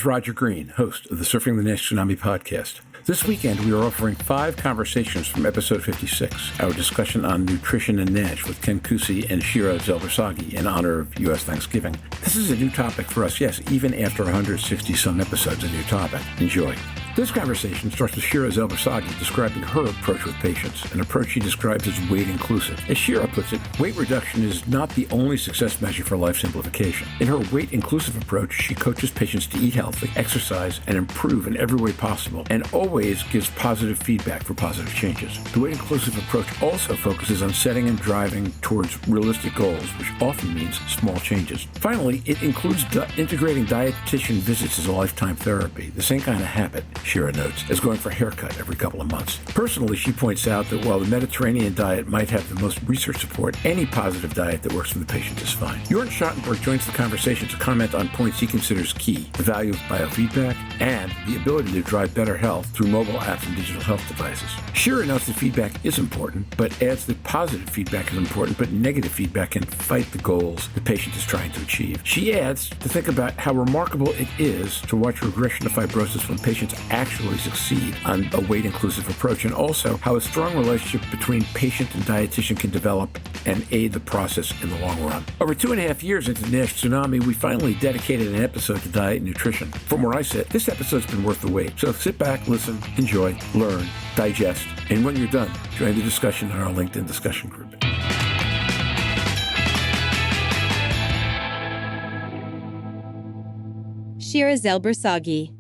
is Roger Green, host of the Surfing the NASH Tsunami podcast. This weekend, we are offering 5 conversations from episode 56, our discussion on nutrition and NASH with Ken Cusi and Shira Zelber-Sagi in honor of U.S. Thanksgiving. This is a new topic for us, yes, even after 160-some episodes, a new topic. Enjoy. This conversation starts with Shira Zelber-Sagi describing her approach with patients, an approach she describes as weight inclusive. As Shira puts it, weight reduction is not the only success measure for life simplification. In her weight inclusive approach, she coaches patients to eat healthy, exercise, and improve in every way possible, and always gives positive feedback for positive changes. The weight inclusive approach also focuses on setting and driving towards realistic goals, which often means small changes. Finally, it includes integrating dietitian visits as a lifetime therapy, the same kind of habit, Shira notes, as going for a haircut every couple of months. Personally, she points out that while the Mediterranean diet might have the most research support, any positive diet that works for the patient is fine. Jörn Schattenberg joins the conversation to comment on points he considers key: the value of biofeedback and the ability to drive better health through mobile apps and digital health devices. Shira notes that feedback is important, but adds that positive feedback is important, but negative feedback can fight the goals the patient is trying to achieve. She adds to think about how remarkable it is to watch regression to fibrosis when patients actually succeed on a weight-inclusive approach, and also how a strong relationship between patient and dietitian can develop and aid the process in the long run. Over 2.5 years into NASH Tsunami, we finally dedicated an episode to diet and nutrition. From where I sit, this episode's been worth the wait. So sit back, listen, enjoy, learn, digest, and when you're done, join the discussion in our LinkedIn discussion group. Shira Zelber-Sagi.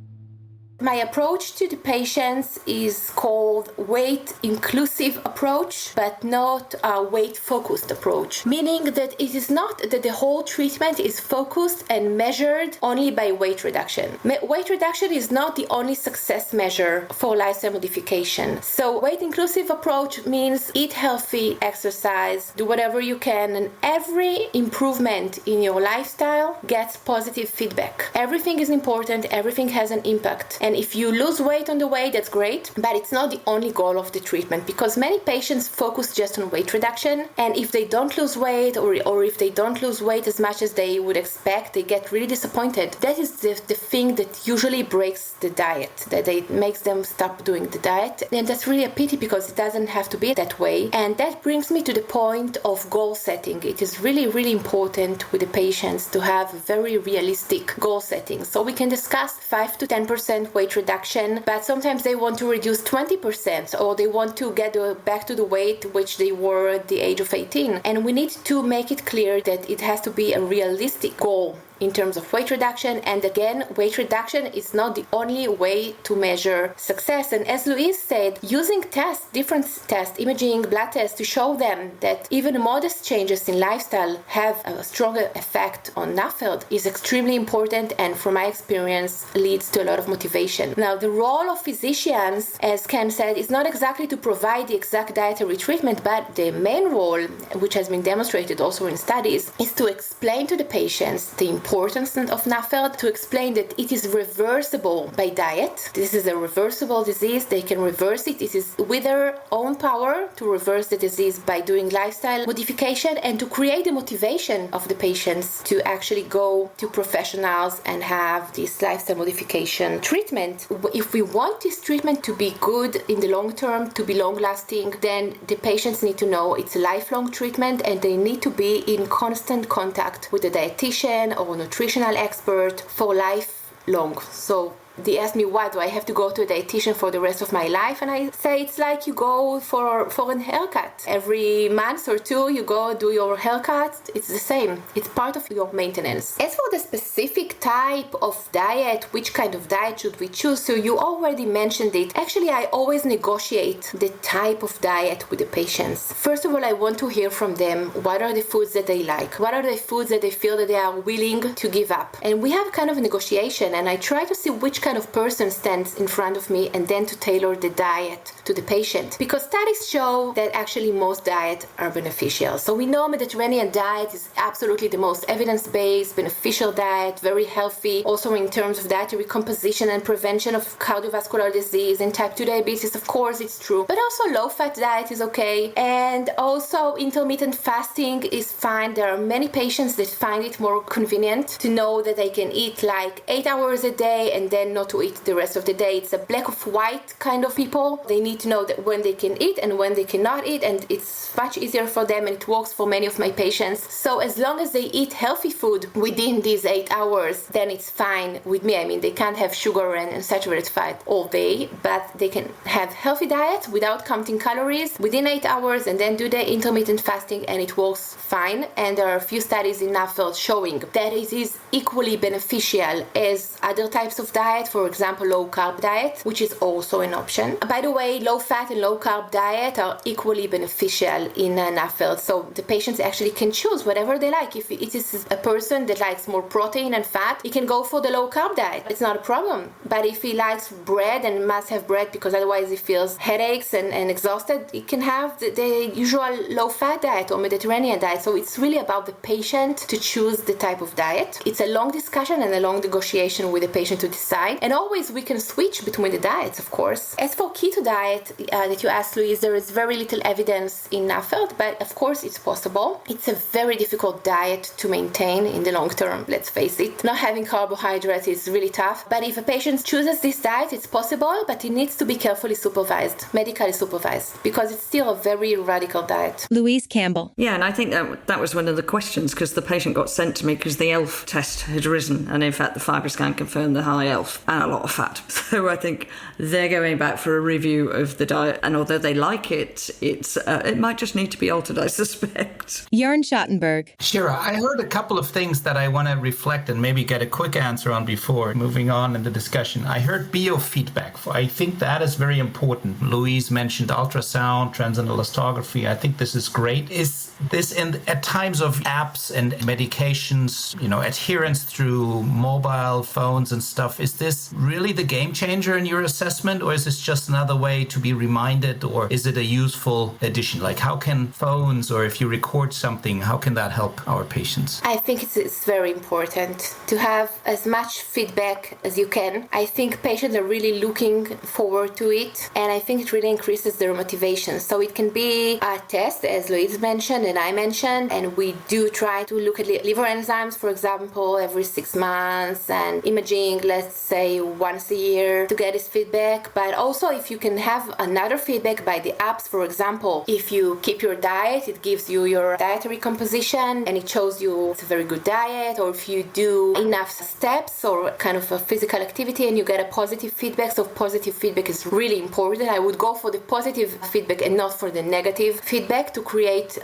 My approach to the patients is called weight-inclusive approach, but not a weight-focused approach, meaning that it is not that the whole treatment is focused and measured only by weight reduction. Weight reduction is not the only success measure for lifestyle modification. So weight-inclusive approach means eat healthy, exercise, do whatever you can, and every improvement in your lifestyle gets positive feedback. Everything is important, everything has an impact. And if you lose weight on the way, that's great, but it's not the only goal of the treatment, because many patients focus just on weight reduction, and if they don't lose weight or if they don't lose weight as much as they would expect, they get really disappointed. That is the thing that usually breaks the diet, that it makes them stop doing the diet, and that's really a pity because it doesn't have to be that way. And that brings me to the point of goal setting. It is really, really important with the patients to have very realistic goal setting. So we can discuss 5 to 10% weight reduction, but sometimes they want to reduce 20%, or they want to get back to the weight which they were at the age of 18. And we need to make it clear that it has to be a realistic goal in terms of weight reduction. And again, weight reduction is not the only way to measure success. And as Louise said, using tests, different tests, imaging, blood tests, to show them that even modest changes in lifestyle have a stronger effect on NAFLD is extremely important, and from my experience leads to a lot of motivation. Now, the role of physicians, as Ken said, is not exactly to provide the exact dietary treatment, but the main role, which has been demonstrated also in studies, is to explain to the patients the importance of NAFLD, to explain that it is reversible by diet. This is a reversible disease. They can reverse it. It is with their own power to reverse the disease by doing lifestyle modification, and to create the motivation of the patients to actually go to professionals and have this lifestyle modification treatment. If we want this treatment to be good in the long term, to be long-lasting, then the patients need to know it's a lifelong treatment, and they need to be in constant contact with a dietitian or nutritional expert for lifelong. So they ask me, why do I have to go to a dietitian for the rest of my life? And I say it's like you go for a haircut. Every month or two you go do your haircut. It's the same. It's part of your maintenance. As for the specific type of diet, which kind of diet should we choose? So you already mentioned it. Actually, I always negotiate the type of diet with the patients. First of all, I want to hear from them. What are the foods that they like? What are the foods that they feel that they are willing to give up? And we have kind of a negotiation, and I try to see which kind of person stands in front of me, and then to tailor the diet to the patient. Because studies show that actually most diets are beneficial. So we know Mediterranean diet is absolutely the most evidence-based, beneficial diet, very healthy, also in terms of dietary composition and prevention of cardiovascular disease and type 2 diabetes. Of course, it's true. But also low-fat diet is okay. And also intermittent fasting is fine. There are many patients that find it more convenient to know that they can eat like 8 hours hours a day and then not to eat the rest of the day. It's a black or white kind of people. They need to know that when they can eat and when they cannot eat, and it's much easier for them, and it works for many of my patients. So as long as they eat healthy food within these 8 hours, then it's fine with me. I mean, they can't have sugar and saturated fat all day, but they can have healthy diet without counting calories within 8 hours and then do the intermittent fasting, and it works fine. And there are a few studies in NAFLD showing that it is equally beneficial as other types of diet, for example, low carb diet, which is also an option. By the way, low fat and low carb diet are equally beneficial in NAFLD. So the patients actually can choose whatever they like. If it is a person that likes more protein and fat, he can go for the low carb diet. It's not a problem. But if he likes bread and must have bread because otherwise he feels headaches and exhausted, he can have the usual low fat diet or Mediterranean diet. So it's really about the patient to choose the type of diet. It's a long discussion and a long negotiation with the patient to decide. And always we can switch between the diets, of course. As for keto diet that you asked, Louise, there is very little evidence in NAFLD, but of course it's possible. It's a very difficult diet to maintain in the long term, let's face it. Not having carbohydrates is really tough. But if a patient chooses this diet, it's possible, but it needs to be carefully supervised, medically supervised, because it's still a very radical diet. Louise Campbell. Yeah, and I think that was one of the questions, because the patient got sent to me because the ELF test had risen, and in fact the FibroScan confirmed the high ELF and a lot of fat. So I think they're going back for a review of the diet, and although they like it, it might just need to be altered, I suspect. Jörn Schattenberg. Shira, I heard a couple of things that I want to reflect and maybe get a quick answer on before moving on in the discussion. I heard biofeedback. I think that is very important. Louise mentioned ultrasound, transcendental elastography. I think this is great. Is this at times of apps and medications, adherence through mobile phones and stuff, is this really the game changer in your assessment, or is this just another way to be reminded, or is it a useful addition? Like, how can phones, or if you record something, how can that help our patients? I think it's very important to have as much feedback as you can. I think patients are really looking forward to it, and I think it really increases their motivation. So it can be a test, as Louise mentioned and I mentioned, and we do try to look at liver enzymes, for example, every 6 months, and imaging, let's say, once a year to get this feedback. But also, if you can have another feedback by the apps, for example, if you keep your diet, it gives you your dietary composition and it shows you it's a very good diet, or if you do enough steps or kind of a physical activity and you get a positive feedback. So positive feedback is really important. I would go for the positive feedback and not for the negative feedback to create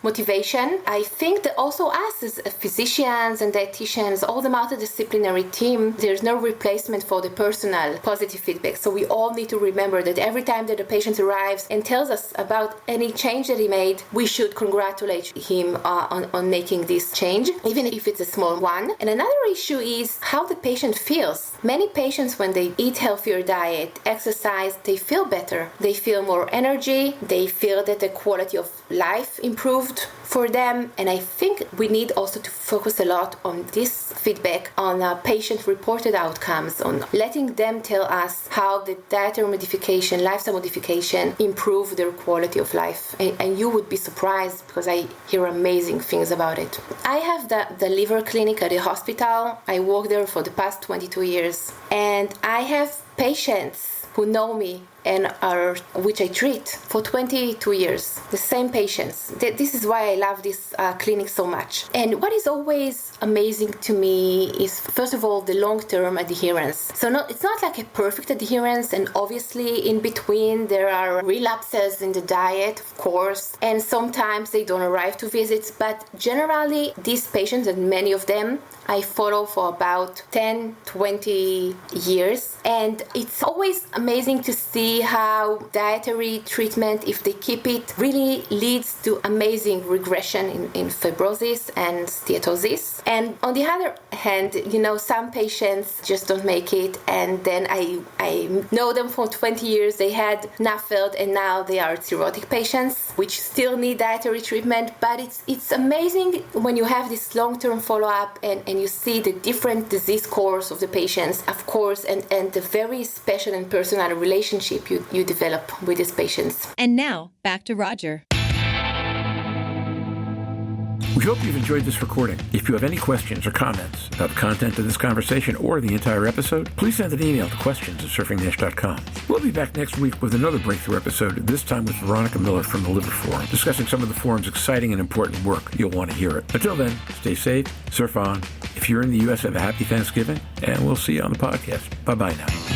motivation. I think that also us as physicians and dietitians, all the multidisciplinary team, there's no replacement for the personal positive feedback. So we all need to remember that every time that a patient arrives and tells us about any change that he made, we should congratulate him on making this change, even if it's a small one. And another issue is how the patient feels. Many patients, when they eat healthier diet, exercise, they feel better. They feel more energy. They feel that the quality of life improved for them. And I think we need also to focus a lot on this feedback, on patient-reported outcomes, on letting them tell us how the dietary modification, lifestyle modification, improve their quality of life. And you would be surprised, because I hear amazing things about it. I have the liver clinic at the hospital. I work there for the past 22 years. And I have patients who know me and which I treat for 22 years, the same patients. This is why I love this clinic so much. And what is always amazing to me is, first of all, the long-term adherence. So it's not like a perfect adherence, and obviously in between there are relapses in the diet, of course, and sometimes they don't arrive to visits, but generally these patients, and many of them, I follow for about 10, 20 years. And it's always amazing to see how dietary treatment, if they keep it, really leads to amazing regression in fibrosis and steatosis. And on the other hand, some patients just don't make it. And then I know them for 20 years. They had NAFLD and now they are cirrhotic patients, which still need dietary treatment. But it's amazing when you have this long-term follow-up and you see the different disease course of the patients, of course, and the very special and personal relationship you develop with these patients. And now, back to Roger. We hope you've enjoyed this recording. If you have any questions or comments about the content of this conversation or the entire episode, please send an email to questions@surfingnash.com. We'll be back next week with another breakthrough episode, this time with Veronica Miller from the Liver Forum, discussing some of the forum's exciting and important work. You'll want to hear it. Until then, stay safe, surf on. If you're in the U.S., have a happy Thanksgiving, and we'll see you on the podcast. Bye-bye now.